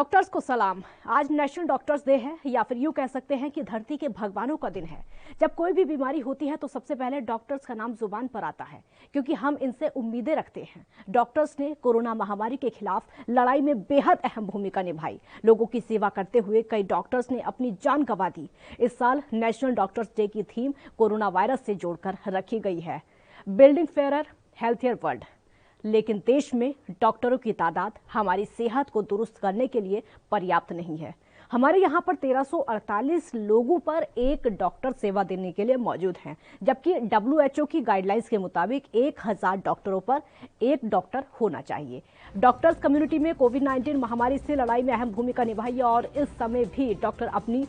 Doctors को सलाम। आज नेशनल डॉक्टर्स डे है, या फिर यूं कह सकते हैं कि धरती के भगवानों का दिन है। जब कोई भी बीमारी होती है तो सबसे पहले डॉक्टर्स का नाम जुबान पर आता है, क्योंकि हम इनसे उम्मीदें रखते हैं। डॉक्टर्स ने कोरोना महामारी के खिलाफ लड़ाई में बेहद अहम भूमिका निभाई। लोगों की सेवा करते हुए कई डॉक्टर्स ने अपनी जान गंवा दी। इस साल नेशनल डॉक्टर्स डे की थीम कोरोना वायरस से जोड़कर रखी गई है, बिल्डिंग फेयर हेल्थियर वर्ल्ड। लेकिन देश में डॉक्टरों की तादाद हमारी सेहत को दुरुस्त करने के लिए पर्याप्त नहीं है। हमारे यहाँ पर 1348 लोगों पर एक डॉक्टर सेवा देने के लिए मौजूद हैं, जबकि WHO की गाइडलाइंस के मुताबिक 1000 डॉक्टरों पर एक डॉक्टर होना चाहिए। डॉक्टर्स कम्युनिटी में कोविड-19 महामारी से लड़ाई में अहम भूमिका निभाई है और इस समय भी डॉक्टर अपनी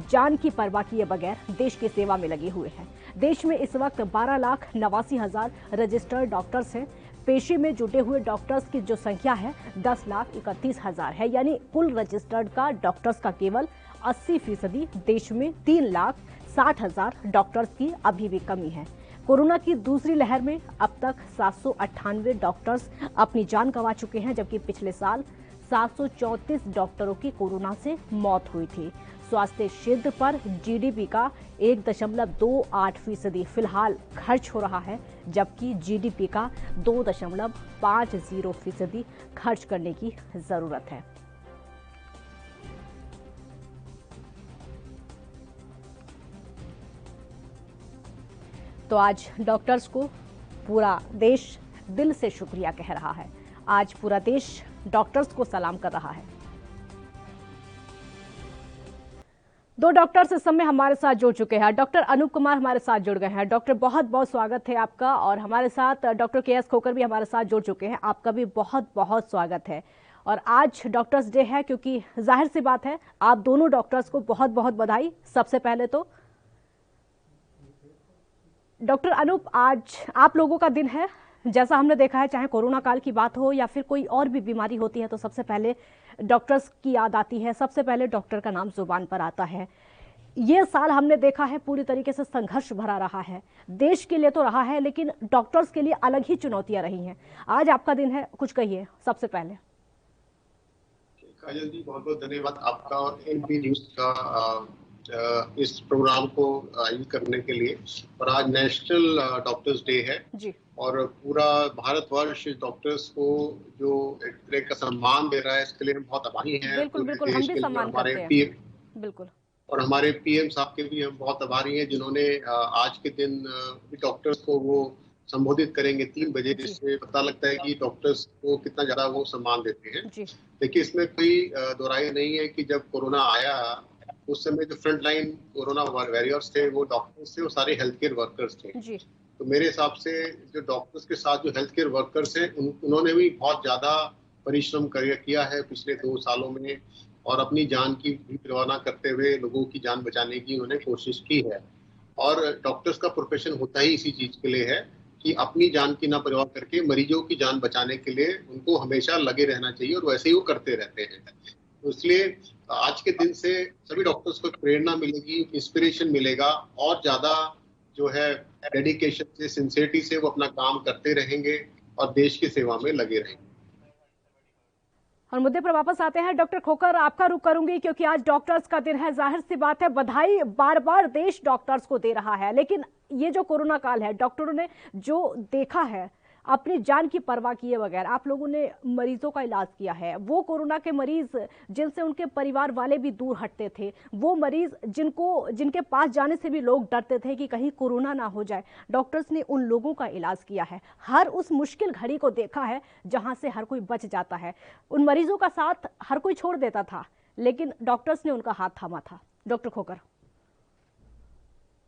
जान की परवाह किए बगैर देश की सेवा में लगे हुए हैं। देश में इस वक्त 12,89,000 रजिस्टर्ड डॉक्टर्स हैं। पेशे में जुटे हुए डॉक्टर्स की जो संख्या है 10,31,000 है, यानी कुल रजिस्टर्ड का डॉक्टर्स का केवल 80%। देश में 3,60,000 डॉक्टर्स की अभी भी कमी है। कोरोना की दूसरी लहर में अब तक 798 डॉक्टर्स अपनी जान गंवा चुके हैं, जबकि पिछले साल 734 डॉक्टरों की कोरोना से मौत हुई थी। स्वास्थ्य क्षेत्र पर GDP का 1.28% फिलहाल खर्च हो रहा है, जबकि GDP का 2.50% खर्च करने की जरूरत है। तो आज डॉक्टर्स को पूरा देश दिल से शुक्रिया कह रहा है। आज पूरा देश डॉक्टर्स को सलाम कर रहा है। दो डॉक्टर्स इस समय हमारे साथ जुड़ चुके हैं। डॉक्टर अनूप कुमार हमारे साथ जुड़ गए हैं। डॉक्टर, बहुत बहुत स्वागत है आपका। और हमारे साथ डॉक्टर KS खोकर भी हमारे साथ जुड़ चुके हैं। आपका भी बहुत बहुत स्वागत है। और आज डॉक्टर्स डे है, क्योंकि जाहिर सी बात है आप दोनों डॉक्टर्स को बहुत बहुत बधाई। सबसे पहले तो डॉक्टर अनूप, आज आप लोगों का दिन है। जैसा हमने देखा है, चाहे कोरोना काल की बात हो या फिर कोई और भी बीमारी होती है, तो सबसे पहले डॉक्टर्स की याद आती है, सबसे पहले डॉक्टर का नाम जुबान पर आता है। ये साल हमने देखा है पूरी तरीके से संघर्ष भरा रहा है। देश के लिए तो रहा है, लेकिन डॉक्टर्स के लिए अलग ही चुनौतियां रही हैं। आज आपका दिन है, कुछ कहिए सबसे पहले। काजल जी, बहुत बहुत धन्यवाद आपका और NP न्यूज का इस प्रोग्राम को आयोजित करने के लिए। और आज नेशनल डॉक्टर्स डे है जी। और पूरा भारतवर्ष डॉक्टर्स को जो एक तरह का सम्मान दे रहा है, इसके लिए हम बहुत आभारी हैं। बिल्कुल बिल्कुल, हम भी सम्मान करते हैं। बिल्कुल। और हमारे PM साहब के भी हम बहुत आभारी हैं, जिन्होंने आज के दिन डॉक्टर्स को वो संबोधित करेंगे 3 बजे, जिससे पता लगता है कि डॉक्टर्स को कितना ज्यादा वो सम्मान देते हैं। देखिए, इसमें कोई दोहराई नहीं है कि जब कोरोना आया उस समय जो फ्रंट लाइन कोरोना वॉरियर्स थे वो डॉक्टर्स थे, वो सारे हेल्थ केयर वर्कर्स थे। तो मेरे हिसाब से जो डॉक्टर्स के साथ जो हेल्थ केयर वर्कर्स हैं उन्होंने भी बहुत ज्यादा परिश्रम किया है पिछले 2 सालों में, और अपनी जान की भी परवाह न करते हुए लोगों की जान बचाने की उन्होंने कोशिश की है। और डॉक्टर्स का प्रोफेशन होता ही इसी चीज के लिए है कि अपनी जान की ना परवाह करके मरीजों की जान बचाने के लिए उनको हमेशा लगे रहना चाहिए, और वैसे ही वो करते रहते हैं। तो इसलिए आज के दिन से सभी डॉक्टर्स को प्रेरणा मिलेगी, इंस्पिरेशन मिलेगा, और ज्यादा जो है डेडिकेशन से, सिंसियरिटी से वो अपना काम करते रहेंगे और देश की सेवा में लगे रहेंगे। और मुद्दे पर वापस आते हैं। डॉक्टर खोकर, आपका रुख करूंगी, क्योंकि आज डॉक्टर्स का दिन है। जाहिर सी बात है, बधाई बार बार देश डॉक्टर्स को दे रहा है, लेकिन ये जो कोरोना काल है, डॉक्टरों ने जो देखा है, अपनी जान की परवाह किए बगैर आप लोगों ने मरीजों का इलाज किया है। वो कोरोना के मरीज जिनसे उनके परिवार वाले भी दूर हटते थे, वो मरीज जिनके पास जाने से भी लोग डरते थे कि कहीं कोरोना ना हो जाए, डॉक्टर्स ने उन लोगों का इलाज किया है। हर उस मुश्किल घड़ी को देखा है जहां से हर कोई बच जाता है। उन मरीजों का साथ हर कोई छोड़ देता था, लेकिन डॉक्टर्स ने उनका हाथ थामा था। डॉक्टर खोकर,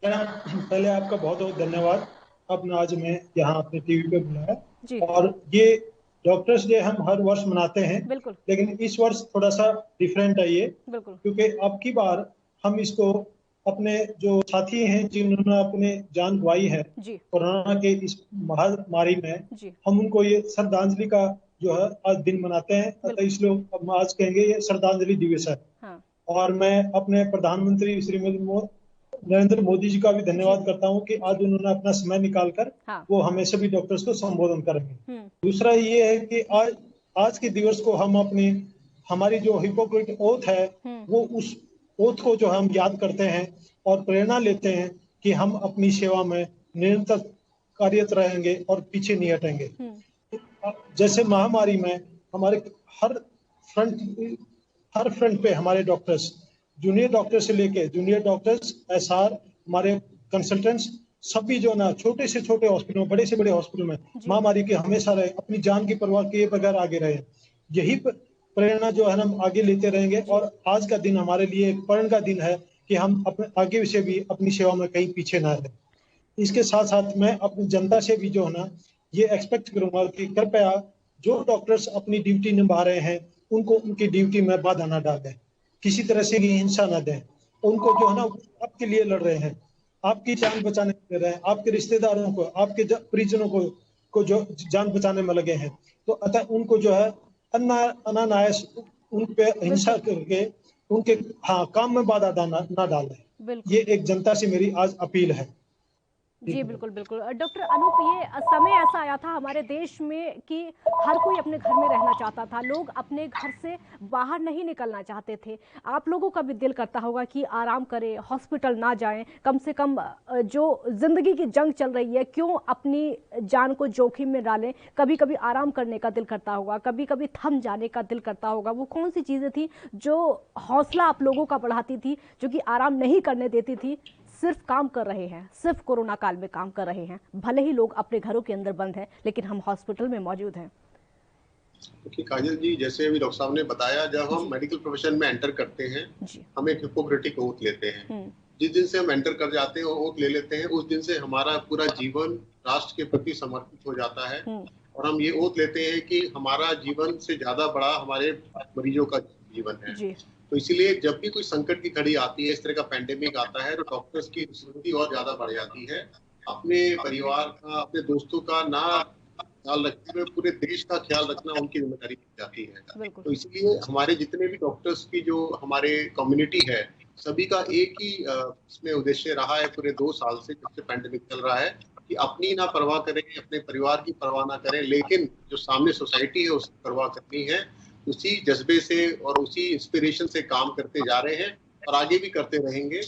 पहले आपका बहुत बहुत धन्यवाद। अपना आज मैं यहाँ अपने टीवी पे बुलाया। और ये डॉक्टर्स डे हम हर वर्ष मनाते हैं, लेकिन इस वर्ष थोड़ा सा डिफरेंट है ये, क्योंकि अब की बार हम इसको अपने जो साथी हैं जिन्होंने अपने जान गंवाई है कोरोना के इस महामारी में, हम उनको ये श्रद्धांजलि का जो है आज दिन मनाते हैं। अतः इसलिए हम आज कहेंगे ये श्रद्धांजलि दिवस है। और मैं अपने प्रधानमंत्री श्रीमती नरेंद्र मोदी जी का भी धन्यवाद करता हूं कि आज उन्होंने अपना समय निकालकर वो हमेशा भी डॉक्टर्स को संबोधन करेंगे। दूसरा ये है कि आज के दिवस को हम अपनी हमारी जो हिपोक्रेटिक ओथ है वो उस ओथ को जो हम याद करते हैं और प्रेरणा लेते हैं कि हम अपनी सेवा में निरंतर कार्यरत रहेंगे और पीछे नहीं हटेंगे। जैसे महामारी में हमारे हर फ्रंट पे हमारे डॉक्टर्स, जूनियर डॉक्टर से लेके जूनियर डॉक्टर्स, एसआर, हमारे कंसल्टेंट्स, सभी जो ना छोटे से छोटे हॉस्पिटल, बड़े से बड़े हॉस्पिटल में महामारी के हमेशा रहे, अपनी जान की परवाह किए बगैर आगे रहे। यही प्रेरणा जो है हम आगे लेते रहेंगे और आज का दिन हमारे लिए एक प्रण का दिन है कि हम अपने आगे से भी अपनी सेवा में कहीं पीछे ना रहे। इसके साथ साथ मैं अपनी जनता से भी जो है ना ये एक्सपेक्ट करूंगा कि कृपया जो डॉक्टर्स अपनी ड्यूटी निभा रहे हैं उनको उनकी ड्यूटी में बाधा ना डालें, किसी तरह से भी हिंसा ना दें। उनको जो है ना आपके लिए लड़ रहे हैं, आपकी जान बचाने में लड़ रहे हैं, आपके रिश्तेदारों को, आपके परिजनों को जो जान बचाने में लगे हैं, तो अतः उनको जो है अनायास उन पे हिंसा करके उनके काम में बाधा ना डालें। ये एक जनता से मेरी आज अपील है। जी बिल्कुल बिल्कुल। डॉक्टर अनूप, ये समय ऐसा आया था हमारे देश में कि हर कोई अपने घर में रहना चाहता था, लोग अपने घर से बाहर नहीं निकलना चाहते थे। आप लोगों का भी दिल करता होगा कि आराम करें, हॉस्पिटल ना जाएं, कम से कम जो जिंदगी की जंग चल रही है क्यों अपनी जान को जोखिम में डालें। कभी कभी आराम करने का दिल करता होगा, कभी कभी थम जाने का दिल करता होगा। वो कौन सी चीज़ें थी जो हौसला आप लोगों का बढ़ाती थी, जो कि आराम नहीं करने देती थी? सिर्फ काम कर रहे हैं, सिर्फ कोरोना काल में काम कर रहे हैं, भले ही लोग अपने घरों के अंदर बंद हैं, लेकिन हम हॉस्पिटल में मौजूद हैं। क्योंकि काजल जी, जैसे अभी डॉक्टर साहब ने बताया, जब हम मेडिकल प्रोफेशन में एंटर करते हैं हम एक हिपोक्रेटिक ओथ लेते हैं। जिस दिन से हम एंटर कर जाते हैं और ओथ ले लेते हैं, उस दिन से हमारा पूरा जीवन राष्ट्र के प्रति समर्पित हो जाता है और हम ये ओथ लेते हैं कि हमारा जीवन से ज्यादा बड़ा हमारे मरीजों का जीवन है। तो इसीलिए जब भी कोई संकट की घड़ी आती है, इस तरह का पैंडेमिक आता है, तो डॉक्टर्स की रिस्पॉन्सिबिलिटी और ज्यादा बढ़ जाती है। अपने परिवार का, अपने दोस्तों का ना ख्याल रखते हुए पूरे देश का ख्याल रखना उनकी जिम्मेदारी बन जाती है। तो इसलिए हमारे जितने भी डॉक्टर्स की जो हमारे कम्युनिटी है, सभी का एक ही इसमें उद्देश्य रहा है पूरे 2 साल से जब से पैंडेमिक चल रहा है, कि अपनी ना परवाह करें, अपने परिवार की परवाह ना करें, लेकिन जो सामने सोसाइटी है उसकी परवाह करनी है। उसी जज्बे से और उसी इंस्पिरेशन से काम करते जा रहे हैं और आगे भी करते रहेंगे।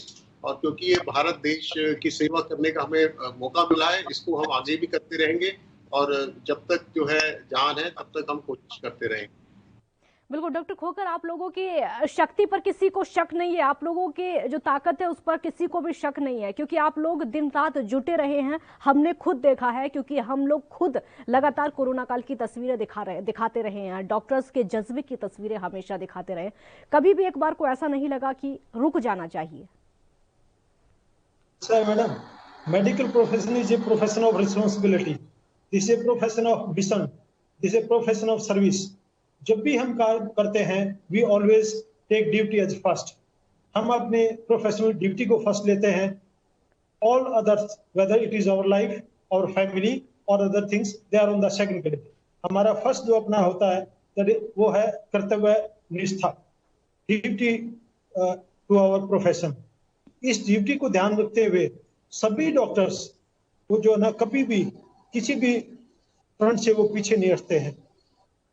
और क्योंकि ये भारत देश की सेवा करने का हमें मौका मिला है, इसको हम आगे भी करते रहेंगे और जब तक जो है जान है तब तक हम कोशिश करते रहेंगे। बिल्कुल डॉक्टर खोकर, आप लोगों की शक्ति पर किसी को शक नहीं है, आप लोगों की जो ताकत है उस पर किसी को भी शक नहीं है, क्योंकि आप लोग दिन रात जुटे रहे हैं। हमने खुद देखा है, क्योंकि हम लोग खुद लगातार कोरोना काल की तस्वीरें दिखाते रहे हैं, डॉक्टर्स के जज्बे की तस्वीरें हमेशा दिखाते रहे। कभी भी एक बार को ऐसा नहीं लगा कि रुक जाना चाहिए? Madam, medical profession is a profession of responsibility, this a profession of mission, this a profession of service. जब भी हम काम करते हैं we always take duty as first. हम अपने प्रोफेशनल ड्यूटी को फर्स्ट लेते हैं। All others, whether it is our life, our family और other things, they are on the second credit. हमारा फर्स्ट जो अपना होता है वो है कर्तव्य निष्ठा, ड्यूटी टू आवर प्रोफेशन। इस ड्यूटी को ध्यान रखते हुए सभी डॉक्टर्स वो जो ना कभी भी किसी भी फ्रंट से वो पीछे नहीं हटते हैं।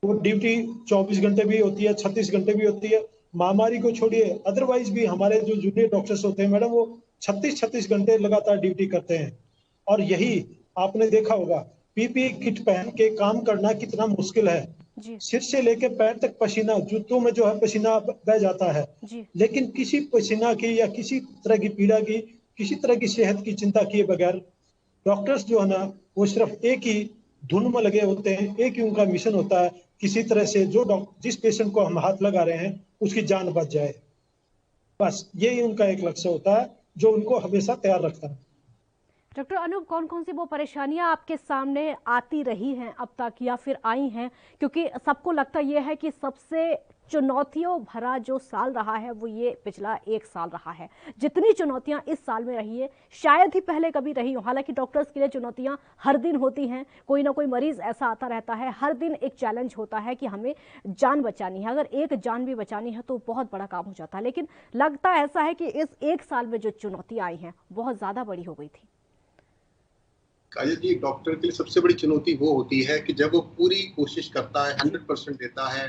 वो ड्यूटी 24 घंटे भी होती है, 36 घंटे भी होती है। महामारी को छोड़िए, अदरवाइज भी हमारे जो जूनियर डॉक्टर्स होते हैं मैडम, वो 36 घंटे लगातार ड्यूटी करते हैं। और यही आपने देखा होगा, पीपीई किट पहन के काम करना कितना मुश्किल है। सिर से लेके पैर तक पसीना, जूतों में जो है पसीना बह जाता है, लेकिन किसी पसीना की या किसी तरह की पीड़ा की, किसी तरह की सेहत की चिंता किए बगैर डॉक्टर्स जो है ना वो सिर्फ एक ही धुन में लगे होते हैं। एक ही उनका मिशन होता है, किसी तरह से जिस पेशेंट को हम हाथ लगा रहे हैं उसकी जान बच जाए। बस यही उनका एक लक्ष्य होता है जो उनको हमेशा तैयार रखता है। डॉक्टर अनूप, कौन कौन सी वो परेशानियां आपके सामने आती रही हैं अब तक या फिर आई हैं? क्योंकि सबको लगता यह है कि सबसे चुनौतियों भरा जो साल रहा है वो ये पिछला 1 साल रहा है। जितनी चुनौतियां इस साल में रही है शायद ही पहले कभी रही हो। हालांकि डॉक्टर्स के लिए चुनौतियां हर दिन होती हैं, कोई ना कोई मरीज ऐसा आता रहता है, हर दिन एक चैलेंज होता है कि हमें जान बचानी है। अगर एक जान भी बचानी है तो बहुत बड़ा काम हो जाता है, लेकिन लगता ऐसा है कि इस 1 साल में जो चुनौतियां आई हैं बहुत ज्यादा बड़ी हो गई थी। काजल जी, डॉक्टर के लिए सबसे बड़ी चुनौती वो होती है कि जब वो पूरी कोशिश करता है, 100% देता है,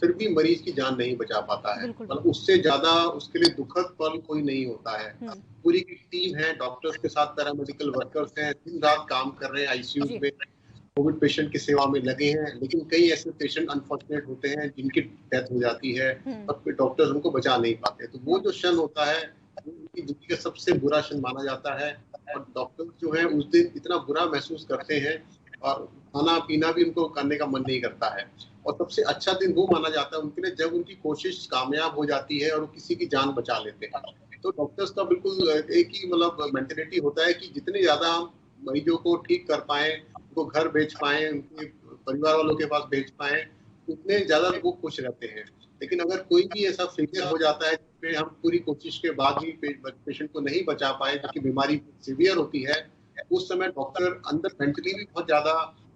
फिर भी मरीज की जान नहीं बचा पाता है। मतलब उससे ज्यादा उसके लिए दुखद पल कोई नहीं होता है। पूरी की टीम है, डॉक्टर्स के साथ पैरामेडिकल वर्कर्स हैं, दिन रात काम कर रहे हैं, आईसीयू में कोविड पेशेंट की सेवा में लगे हैं। लेकिन कई ऐसे पेशेंट अनफॉर्चुनेट होते हैं जिनकी डेथ हो जाती है और फिर डॉक्टर्स उनको बचा नहीं पाते। तो वो जो क्षण होता है उनकी जिंदगी का सबसे बुरा क्षण माना जाता है। और डॉक्टर जो है उस दिन इतना बुरा महसूस करते हैं और खाना पीना भी उनको करने का मन नहीं करता है। और सबसे अच्छा दिन वो माना जाता है उनके लिए जब उनकी कोशिश कामयाब हो जाती है और वो किसी की जान बचा लेते हैं। तो डॉक्टर्स का बिल्कुल एक ही मतलब मेंटेलिटी होता है कि जितने ज्यादा हम मरीजों को ठीक कर पाए, उनको घर भेज पाए, उनके परिवार वालों के पास भेज पाए, उतने ज्यादा वो खुश रहते हैं। लेकिन अगर कोई भी ऐसा फेलियर हो जाता है जिसमें हम पूरी कोशिश के बाद भी पेशेंट को नहीं बचा पाए, क्योंकि बीमारी सीवियर होती है, उस समय डॉक्टर अंदर मेंटली भी बहुत ज्यादा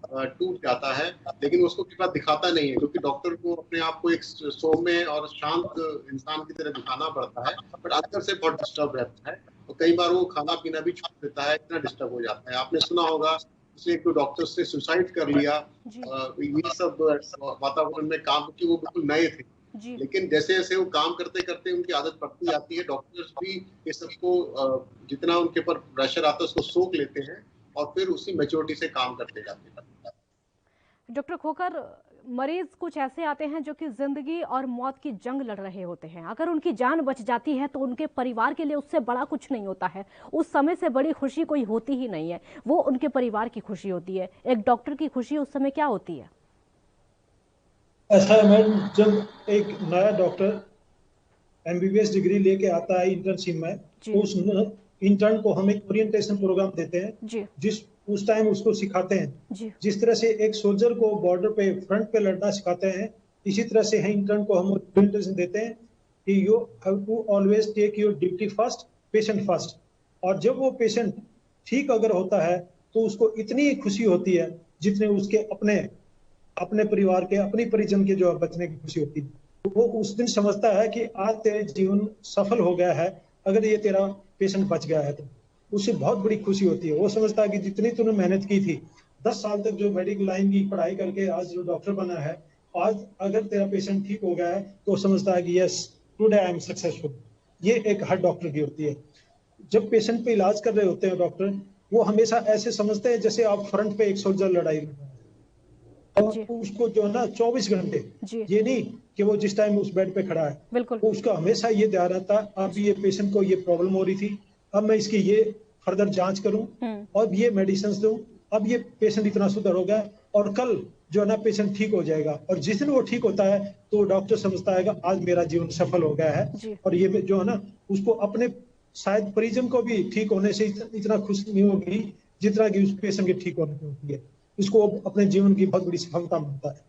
टूट जाता है। लेकिन उसको कितना दिखाता नहीं है, क्योंकि डॉक्टर को अपने आप को एक सौम्य और शांत इंसान की तरह दिखाना पड़ता है, बट अंदर से बहुत डिस्टर्ब रहता है। तो कई बार वो खाना पीना भी छोड़ देता है, इतना डिस्टर्ब हो जाता है। आपने सुना होगा उसने एक डॉक्टर से सुसाइड कर लिया। ये सब वातावरण में काम, क्योंकि वो बिल्कुल नए थे। लेकिन जैसे जैसे वो काम करते करते उनकी आदत पड़ती जाती है, डॉक्टर्स भी ये सबको जितना उनके ऊपर प्रेशर आता है उसको सोख लेते हैं और फिर उसी मैच्योरिटी से काम करते जाते हैं। डॉक्टर खोकर, मरीज कुछ ऐसे आते हैं जो कि जिंदगी और मौत की जंग लड़ रहे होते हैं। अगर उनकी जान बच जाती है तो उनके परिवार के लिए उससे बड़ा कुछ नहीं होता है। उस समय से बड़ी खुशी कोई होती ही नहीं है, वो उनके परिवार की खुशी होती है। एक डॉक्टर की खुशी उस समय क्या होती है? ऐसा है मैडम, जब एक नया डॉक्टर एमबीबीएस डिग्री लेके आता है इंटर्नशिप में, तो उस इंटर्न को हम एक ओरिएंटेशन प्रोग्राम देते हैं, जिस उस टाइम उसको सिखाते हैं। जिस तरह से एक सोल्जर को बॉर्डर पे फ्रंट पे लड़ना सिखाते हैं, इसी तरह से है इंटर्न को हम ओरिएंटेशन देते हैं कि you have to always take your duty first, patient first. और जब वो पेशेंट ठीक अगर होता है तो उसको इतनी खुशी होती है जितने उसके अपने परिवार के, अपनी परिजन के जो बचने की खुशी होती है। वो उस दिन समझता है कि आज तेरे जीवन सफल हो गया है, अगर ये तेरा पेशेंट बच गया है तो उससे बहुत बड़ी खुशी होती है। वो समझता है कि जितनी तूने मेहनत की थी 10 साल तक जो मेडिकल लाइन की पढ़ाई करके आज जो डॉक्टर बना है, आज अगर तेरा पेशेंट ठीक हो गया है तो समझता है कि yes today I am successful. ये एक हर डॉक्टर की होती है। जब पेशेंट पे इलाज कर रहे होते हैं डॉक्टर, वो हमेशा ऐसे समझते हैं जैसे आप फ्रंट पे एक सोल्जर लड़ाई में, और उसको जो है ना 24 घंटे, ये नहीं कि वो जिस टाइम उस बेड पे खड़ा है, बिल्कुल उसका हमेशा ये ध्यान रहता है अब ये पेशेंट को ये प्रॉब्लम हो रही थी, अब मैं इसकी ये फर्दर जांच करूं और ये मेडिसिन दूं, अब ये पेशेंट इतना सुधर हो गया और कल जो है ना पेशेंट ठीक हो जाएगा। और जिस दिन वो ठीक होता है तो डॉक्टर समझता है आज मेरा जीवन सफल हो गया है। और ये जो है ना उसको अपने शायद परिजन को भी ठीक होने से इतना खुशी नहीं होगी जितना कि उस पेशेंट के ठीक होने में होती है। इसको अपने जीवन की बहुत बड़ी सफलता मानता है।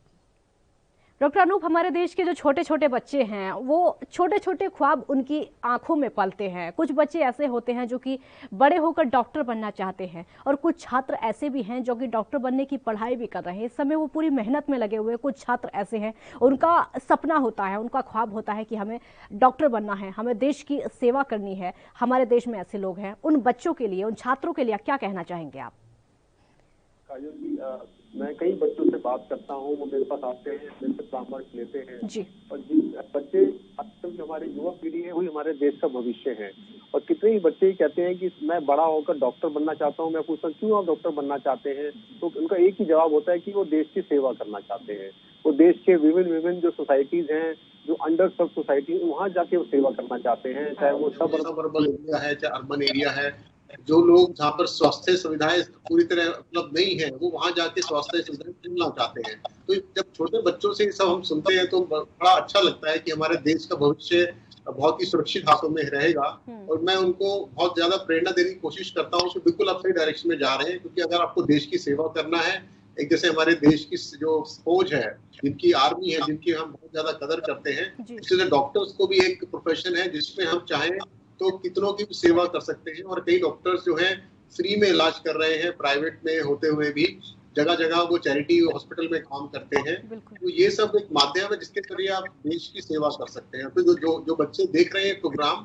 डॉक्टर अनूप, हमारे देश के जो छोटे छोटे बच्चे हैं वो छोटे छोटे ख्वाब उनकी आंखों में पलते हैं। कुछ बच्चे ऐसे होते हैं जो कि बड़े होकर डॉक्टर बनना चाहते हैं, और कुछ छात्र ऐसे भी हैं जो कि डॉक्टर बनने की पढ़ाई भी कर रहे हैं। इस समय वो पूरी मेहनत में लगे हुए हैं। कुछ छात्र ऐसे हैं उनका सपना होता है, उनका ख्वाब होता है कि हमें डॉक्टर बनना है, हमें देश की सेवा करनी है। हमारे देश में ऐसे लोग हैं। उन बच्चों के लिए, उन छात्रों के लिए क्या कहना चाहेंगे आप? मैं कई बच्चों से बात करता हूँ, वो मेरे पास आते हैं, मेरे से परामर्श लेते हैं जी। और जिन बच्चे आजकल जो हमारी युवा पीढ़ी है वही हमारे देश का भविष्य है। और कितने ही बच्चे कहते हैं कि मैं बड़ा होकर डॉक्टर बनना चाहता हूँ। मैं पूछता हूँ क्यों आप डॉक्टर बनना चाहते हैं, तो उनका एक ही जवाब होता है कि वो देश की सेवा करना चाहते हैं। वो देश के विभिन्न जो सोसाइटीज हैं, जो अंडर सर्व सोसाइटी, वहाँ जाके वो सेवा करना चाहते हैं, चाहे वो सब अर्बन एरिया है चाहे अर्बन एरिया है। जो लोग जहाँ पर स्वास्थ्य सुविधाएं पूरी तरह उपलब्ध नहीं है, वो वहाँ जाके स्वास्थ्य सुविधाएं मिलना चाहते हैं। तो जब छोटे बच्चों से सब हम सुनते हैं तो बड़ा अच्छा लगता है कि हमारे देश का भविष्य बहुत ही सुरक्षित हाथों में रहेगा। और मैं उनको बहुत ज्यादा प्रेरणा देने की कोशिश करता हूँ कि बिल्कुल आप सही डायरेक्शन में जा रहे हैं। क्योंकि अगर आपको देश की सेवा करना है, एक जैसे हमारे देश की जो फौज है, जिनकी आर्मी है, जिनकी हम बहुत ज्यादा कदर करते हैं, इसलिए डॉक्टर्स को भी एक प्रोफेशन है जिसमें हम चाहें तो कितनों की सेवा कर सकते हैं। और कई डॉक्टर्स जो हैं फ्री में इलाज कर रहे हैं, प्राइवेट में होते हुए भी जगह जगह वो चैरिटी हॉस्पिटल में काम करते हैं। तो ये सब एक माध्यम है जिसके जरिए आप देश की सेवा कर सकते हैं। तो जो बच्चे देख रहे हैं प्रोग्राम,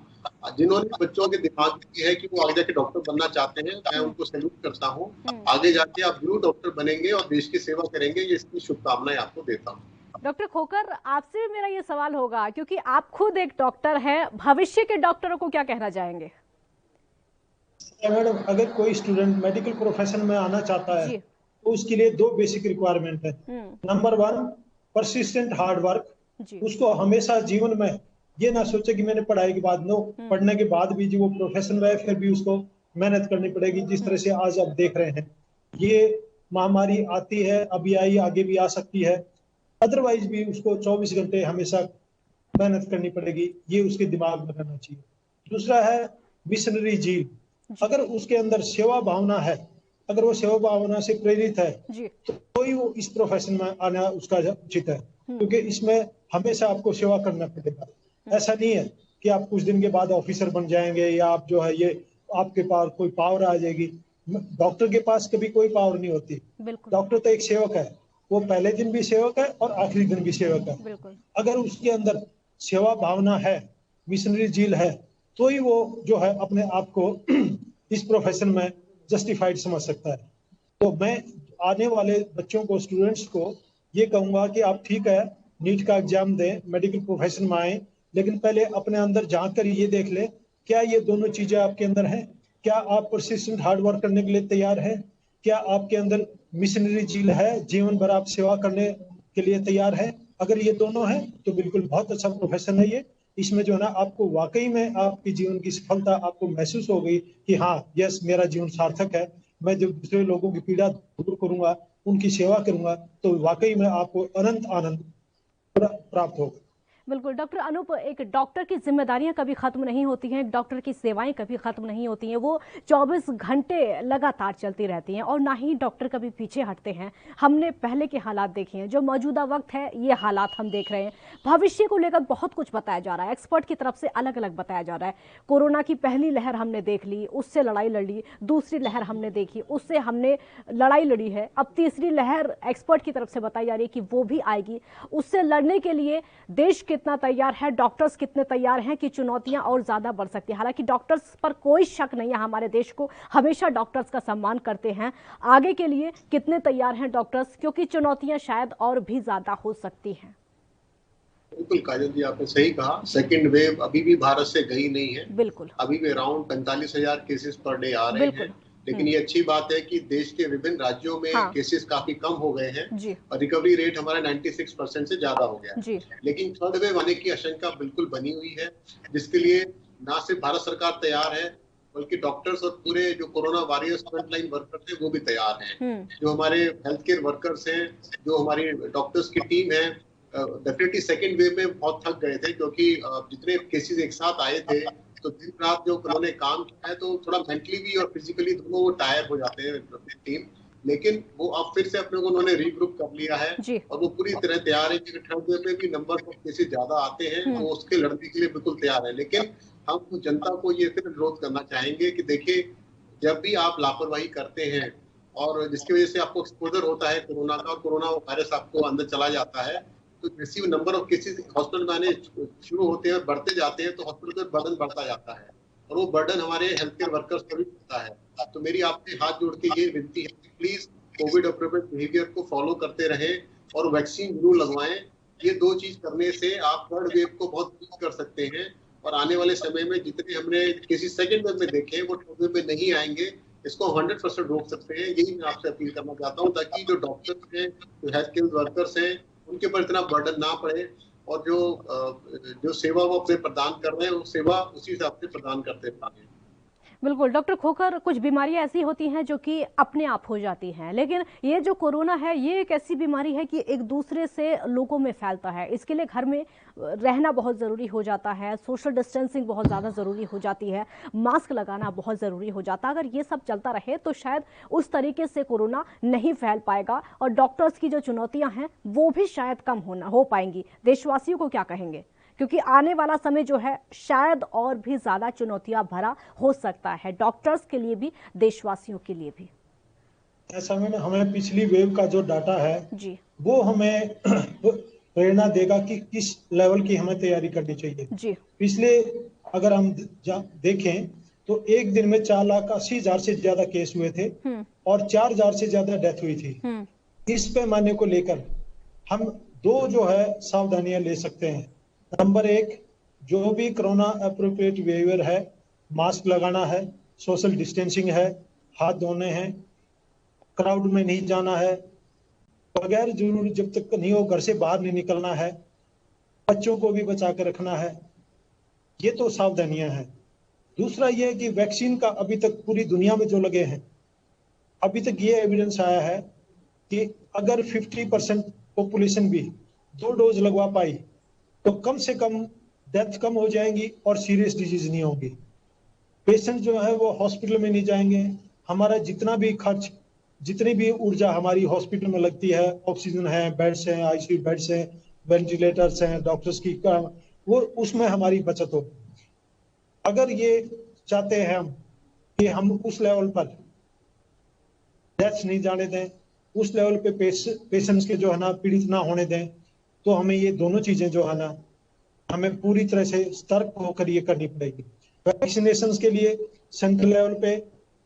जिन्होंने बच्चों के दिमाग में है कि वो आगे जाके डॉक्टर बनना चाहते हैं, मैं उनको सैल्यूट करता हूँ। आगे जाके आप जरूर डॉक्टर बनेंगे और देश की सेवा करेंगे, ये इसकी शुभकामनाएं आपको देता हूँ। डॉक्टर खोकर, आपसे भी मेरा ये सवाल होगा, क्योंकि आप खुद एक डॉक्टर हैं, भविष्य के डॉक्टरों को क्या कहना चाहेंगे? मैडम, अगर कोई स्टूडेंट मेडिकल प्रोफेशन में आना चाहता है तो उसके लिए 2 बेसिक रिक्वायरमेंट है। Number 1, persistent hard work. उसको हमेशा जीवन में ये ना सोचे कि मैंने पढ़ाई के बाद, पढ़ने के बाद भी जो वो प्रोफेशन में है फिर भी उसको मेहनत करनी पड़ेगी, जिस तरह से आज आप देख रहे हैं। ये महामारी आती है, अभी आई, आगे भी आ सकती है, अदरवाइज भी उसको 24 घंटे हमेशा मेहनत करनी पड़ेगी, ये उसके दिमाग में रहना चाहिए। दूसरा है मिशनरी जील। अगर उसके अंदर सेवा भावना है, अगर वो सेवा भावना से प्रेरित है तो ही वो इस प्रोफेशन में आना उसका उचित है, क्योंकि इसमें हमेशा आपको सेवा करना पड़ेगा। ऐसा नहीं है कि आप कुछ दिन के बाद ऑफिसर बन जाएंगे या आप जो है ये आपके पास कोई पावर आ जाएगी। डॉक्टर के पास कभी कोई पावर नहीं होती। डॉक्टर तो एक सेवक है, वो पहले दिन भी सेवक है और आखिरी दिन भी सेवक है। अगर उसके अंदर सेवा भावना है, मिशनरी जील है, तो ही वो जो है अपने आप को इस प्रोफेशन में जस्टिफाइड समझ सकता है। तो मैं आने वाले बच्चों को, स्टूडेंट्स को ये कहूंगा कि आप ठीक है नीट का एग्जाम दें, मेडिकल प्रोफेशन में आए, लेकिन पहले अपने अंदर झांक कर ये देख ले क्या ये दोनों चीजें आपके अंदर हैं। क्या आप परसिस्टेंट हार्ड वर्क करने के लिए तैयार हैं? क्या आपके अंदर मिशनरी जील है, जीवन भर आप सेवा करने के लिए तैयार है? अगर ये दोनों हैं तो बिल्कुल बहुत अच्छा प्रोफेशन है ये। इसमें जो है ना आपको वाकई में आपकी जीवन की सफलता आपको महसूस हो गई कि हाँ यस मेरा जीवन सार्थक है, मैं जब दूसरे लोगों की पीड़ा दूर करूंगा, उनकी सेवा करूंगा, तो वाकई में आपको अनंत आनंद प्राप्त होगा। बिल्कुल डॉक्टर अनूप, एक डॉक्टर की जिम्मेदारियां कभी खत्म नहीं होती हैं, डॉक्टर की सेवाएं कभी खत्म नहीं होती हैं, वो 24 घंटे लगातार चलती रहती हैं और ना ही डॉक्टर कभी पीछे हटते हैं। हमने पहले के हालात देखे हैं, जो मौजूदा वक्त है ये हालात हम देख रहे हैं। भविष्य को लेकर बहुत कुछ बताया जा रहा है, एक्सपर्ट की तरफ से अलग अलग बताया जा रहा है। कोरोना की पहली लहर हमने देख ली, उससे लड़ाई लड़ ली, दूसरी लहर हमने देखी, उससे हमने लड़ाई लड़ी है, अब तीसरी लहर एक्सपर्ट की तरफ से बताई जा रही है कि वो भी आएगी। उससे लड़ने के लिए देश कितना तैयार है, डॉक्टर्स कितने तैयार हैं कि चुनौतियां और ज्यादा बढ़ सकती है। हालांकि डॉक्टर्स पर कोई शक नहीं है, हमारे देश को हमेशा डॉक्टर्स का सम्मान करते हैं। आगे के लिए कितने तैयार हैं डॉक्टर्स, क्योंकि चुनौतियां शायद और भी ज्यादा हो सकती हैं। बिल्कुल काजल जी, आपने सही कहा। सेकंड वेव अभी भी भारत से गई नहीं है। बिल्कुल, अभी भी अराउंड 45,000 केसेस पर डे आ रहे हैं। लेकिन ये अच्छी बात है कि देश के विभिन्न राज्यों में केसेस काफी कम हो गए हैं और रिकवरी रेट हमारा 96% से ज्यादा हो गया है। लेकिन थर्ड वेव आने की आशंका बिल्कुल बनी हुई है, जिसके लिए ना सिर्फ भारत सरकार तैयार है बल्कि डॉक्टर्स और पूरे जो कोरोना वॉरियर्स फ्रंटलाइन वर्कर्स हैं वो भी तैयार हैं। जो हमारे हेल्थ केयर वर्कर्स हैं, जो हमारी डॉक्टर्स की टीम है, डेफिनेटली सेकेंड वेव में बहुत थक गए थे, क्योंकि जितने केसेस एक साथ आए थे तो दिन रात जो उन्होंने काम किया है, तो थोड़ा मेंटली भी और फिजिकली दोनों वो टायर हो जाते हैं टीम। लेकिन वो अब फिर से अपने को उन्होंने रीग्रुप कर लिया है और वो पूरी तरह तैयार है कि थर्ड वेव में भी नंबर ऑफ केसेस ज्यादा आते हैं तो उसके लड़ने के लिए बिल्कुल तैयार है। लेकिन हम जनता को ये फिर अनुरोध करना चाहेंगे कि देखिए, जब भी आप लापरवाही करते हैं और जिसकी वजह से आपको एक्सपोजर होता है कोरोना का और कोरोना वायरस आपको अंदर चला जाता है, तो जैसे नंबर ऑफ केसेस हॉस्पिटल में आने शुरू होते हैं और बढ़ते जाते हैं तो हॉस्पिटल का बर्डन बढ़ता जाता है और वो बर्डन हमारे हेल्थ केयर वर्कर्स पर भी पड़ता है। तो मेरी आपसे हाथ जोड़ के ये विनती है कि प्लीज कोविड अप्रोप्रिएट बिहेवियर को फॉलो करते रहें और वैक्सीन जरूर लगवाएं। ये 2 चीज करने से आप थर्ड वेव को बहुत दूर कर सकते हैं और आने वाले समय में जितने हमने केसेस सेकेंड वेव में देखे वो थर्ड वेव में नहीं आएंगे। इसको 100% रोक सकते हैं। यही मैं आपसे अपील करना चाहता हूँ, ताकि जो डॉक्टर्स हैं, जो हेल्थ केयर वर्कर्स हैं, उनके पर इतना बर्डन ना पड़े और जो सेवा वो अपने प्रदान कर रहे हैं वो सेवा उसी हिसाब से प्रदान करते रहें। बिल्कुल डॉक्टर खोकर, कुछ बीमारियां ऐसी होती हैं जो कि अपने आप हो जाती हैं, लेकिन ये जो कोरोना है ये एक ऐसी बीमारी है कि एक दूसरे से लोगों में फैलता है। इसके लिए घर में रहना बहुत ज़रूरी हो जाता है, सोशल डिस्टेंसिंग बहुत ज़्यादा ज़रूरी हो जाती है, मास्क लगाना बहुत ज़रूरी हो जाता है। अगर ये सब चलता रहे तो शायद उस तरीके से कोरोना नहीं फैल पाएगा और डॉक्टर्स की जो चुनौतियाँ हैं वो भी शायद कम हो पाएंगी। देशवासियों को क्या कहेंगे, क्योंकि आने वाला समय जो है शायद और भी ज्यादा चुनौतियां भरा हो सकता है, डॉक्टर्स के लिए भी, देशवासियों के लिए भी। ऐसा में हमें पिछली वेव का जो डाटा है जी वो हमें प्रेरणा देगा कि किस लेवल की हमें तैयारी करनी चाहिए जी। पिछले अगर हम देखें तो एक दिन में 4,80,000 से ज्यादा केस हुए थे और 4,000 से ज्यादा डेथ हुई थी। इस पैमाने को लेकर हम दो जो है सावधानियां ले सकते हैं। नंबर 1, जो भी कोरोना अप्रोप्रिएट बिहेवियर है, मास्क लगाना है, सोशल डिस्टेंसिंग है, हाथ धोने हैं, क्राउड में नहीं जाना है, बगैर जरूरी जब तक नहीं हो घर से बाहर नहीं निकलना है, बच्चों को भी बचा कर रखना है। ये तो सावधानियां हैं। दूसरा ये है कि वैक्सीन का अभी तक पूरी दुनिया में जो लगे हैं, अभी तक ये एविडेंस आया है कि अगर 50% पॉपुलेशन भी 2 डोज लगवा पाई तो कम से कम डेथ कम हो जाएंगी और सीरियस डिजीज नहीं होगी। पेशेंट जो है वो हॉस्पिटल में नहीं जाएंगे। हमारा जितना भी खर्च, जितनी भी ऊर्जा हमारी हॉस्पिटल में लगती है, ऑक्सीजन है, बेड्स हैं, आईसीयू बेड्स हैं, वेंटिलेटर्स हैं, डॉक्टर्स की वो उसमें हमारी बचत हो। अगर ये चाहते हैं हम कि हम उस लेवल पर डेथ नहीं जाने दें, उस लेवल पे पेशेंट्स के जो है ना पीड़ित ना होने दें, तो हमें ये दोनों चीजें जो है ना हमें पूरी तरह से सतर्क होकर ये करनी पड़ेगी। वैक्सीनेशन के लिए सेंट्रल लेवल पे,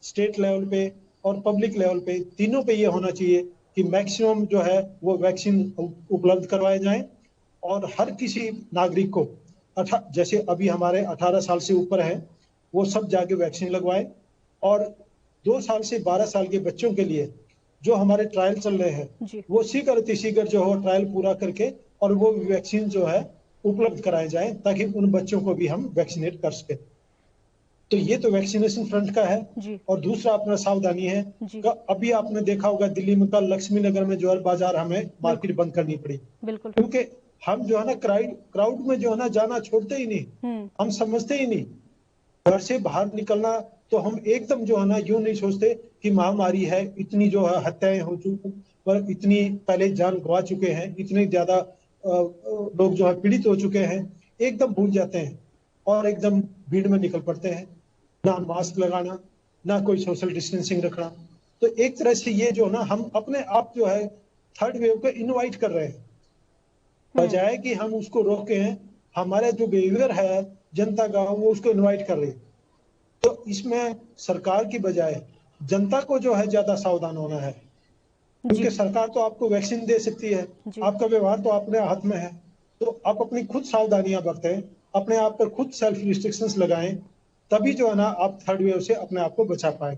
स्टेट लेवल पे और पब्लिक लेवल पे, तीनों पे ये होना चाहिए कि मैक्सिमम जो है वो वैक्सीन उपलब्ध करवाए जाएं और हर किसी नागरिक को जैसे अभी हमारे 18 साल से ऊपर है वो सब जाके वैक्सीन लगवाए। और 2 साल से 12 साल के बच्चों के लिए जो हमारे ट्रायल चल रहे हैं वो शीघ्र जो हो ट्रायल पूरा करके और वो वैक्सीन जो है उपलब्ध कराए जाए ताकि उन बच्चों को भी हम वैक्सीनेट कर सके। तो ये तो वैक्सीनेशन फ्रंट का है। और दूसरा अपना सावधानी है, अभी आपने देखा होगा दिल्ली में कल लक्ष्मी नगर में जो है बाजार हमें मार्केट बंद करनी पड़ी, क्योंकि हम जो है ना क्राउड में जो है ना जाना छोड़ते ही नहीं, हम समझते ही नहीं। घर से बाहर निकलना तो हम एकदम जो है ना यूं नहीं सोचते कि महामारी है, इतनी जो है हत्याएं हो चुकी, पर इतनी पहले जान गंवा चुके हैं, इतने ज्यादा लोग जो है पीड़ित हो चुके हैं, एकदम भूल जाते हैं और एकदम भीड़ में निकल पड़ते हैं। ना मास्क लगाना, ना कोई सोशल डिस्टेंसिंग रखना। तो एक तरह से ये जो ना हम अपने आप जो है थर्ड वेव को इनवाइट कर रहे हैं, बजाय कि हम उसको रोकें। हमारा जो बिहेवियर है जनता का वो उसको इनवाइट कर रही है। तो इसमें सरकार की बजाय जनता को जो है ज्यादा सावधान होना है, क्योंकि सरकार तो आपको वैक्सीन दे सकती है, आपका व्यवहार तो अपने हाथ में है। तो आप अपनी खुद सावधानियां बरतें, अपने आप पर खुद सेल्फ रिस्ट्रिक्शंस लगाएं, तभी जो है ना आप थर्ड वेव से अपने आप को बचा पाए।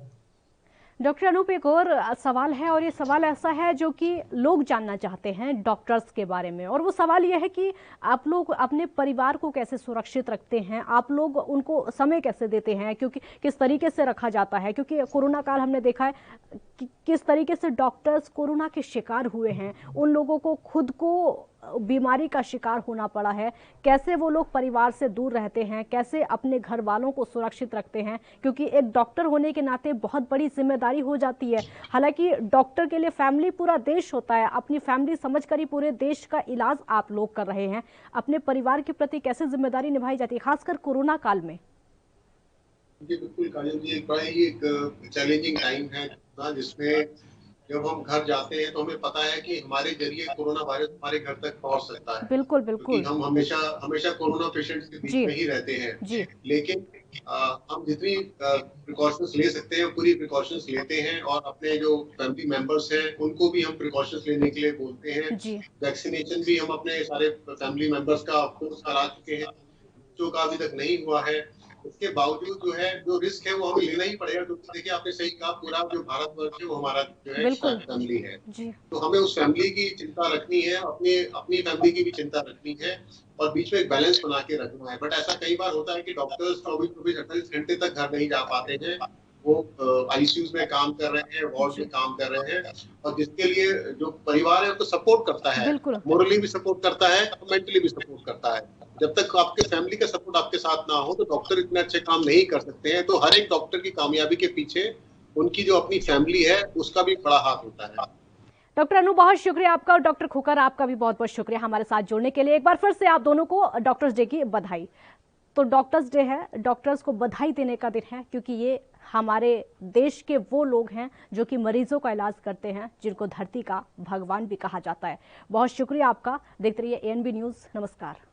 डॉक्टर अनूप, एक और सवाल है और ये सवाल ऐसा है जो कि लोग जानना चाहते हैं डॉक्टर्स के बारे में, और वो सवाल ये है कि आप लोग अपने परिवार को कैसे सुरक्षित रखते हैं, आप लोग उनको समय कैसे देते हैं, क्योंकि किस तरीके से रखा जाता है, क्योंकि कोरोना काल हमने देखा है कि किस तरीके से डॉक्टर्स कोरोना के शिकार हुए हैं, उन लोगों को खुद को बीमारी का शिकार होना पड़ा है, कैसे वो लोग परिवार से दूर रहते हैं, कैसे अपने घर वालों को सुरक्षित रखते हैं, क्योंकि एक डॉक्टर होने के नाते बहुत बड़ी जिम्मेदारी हो जाती है। हालांकि डॉक्टर के लिए फैमिली पूरा देश होता है, अपनी फैमिली समझकर ही पूरे देश का इलाज आप लोग कर रहे हैं, अपने परिवार के प्रति कैसे जिम्मेदारी निभाई जाती है खासकर कोरोना काल में? जी बिल्कुल काजल जी, एक बड़ा ही एक चैलेंजिंग टाइम है जिसमें जब हम घर जाते हैं तो हमें पता है कि हमारे जरिए कोरोना वायरस हमारे घर तक पहुंच सकता है। बिल्कुल बिल्कुल। हम हमेशा कोरोना पेशेंट्स के बीच में ही रहते हैं, लेकिन हम जितनी प्रिकॉशंस ले सकते हैं पूरी प्रिकॉशंस लेते हैं और अपने जो फैमिली मेंबर्स हैं उनको भी हम प्रिकॉशंस लेने के लिए बोलते हैं। वैक्सीनेशन भी हम अपने सारे फैमिली मेंबर्स का ऑफकोर्स करा चुके हैं, जो का अभी तक नहीं हुआ है। उसके बावजूद जो है जो रिस्क है वो हमें लेना ही पड़ेगा, क्योंकि देखिए आपने सही कहा, पूरा जो भारतवर्ष है वो हमारा जो है फैमिली है। तो हमें उस फैमिली की चिंता रखनी है, अपनी फैमिली की भी चिंता रखनी है और बीच में एक बैलेंस बना के रखना है। बट ऐसा कई बार होता है कि डॉक्टर्स 24-48 घंटे तक घर नहीं जा पाते हैं, वो आईसीयूज में काम कर रहे हैं, वार्ड में काम कर रहे हैं, और जिसके लिए जो परिवार है उसको सपोर्ट करता है, मोरली भी सपोर्ट करता है, मेंटली भी सपोर्ट करता है। जब तक आपके फैमिली का सपोर्ट आपके साथ ना हो तो डॉक्टर इतने अच्छे काम नहीं कर सकते हैं। तो हर एक डॉक्टर की कामयाबी के पीछे उनकी जो अपनी फैमिली है उसका भी बड़ा हाथ होता है। डॉक्टर अनु, बहुत शुक्रिया आपका, और डॉक्टर खोकर आपका भी बहुत बहुत शुक्रिया हमारे साथ जुड़ने के लिए। एक बार फिर से आप दोनों को डॉक्टर्स डे की बधाई। तो डॉक्टर्स डे है, डॉक्टर्स को बधाई देने का दिन है, क्योंकि ये हमारे देश के वो लोग हैं जो कि मरीजों का इलाज करते हैं, जिनको धरती का भगवान भी कहा जाता है। बहुत शुक्रिया आपका। देखते रहिए ANB न्यूज़। नमस्कार।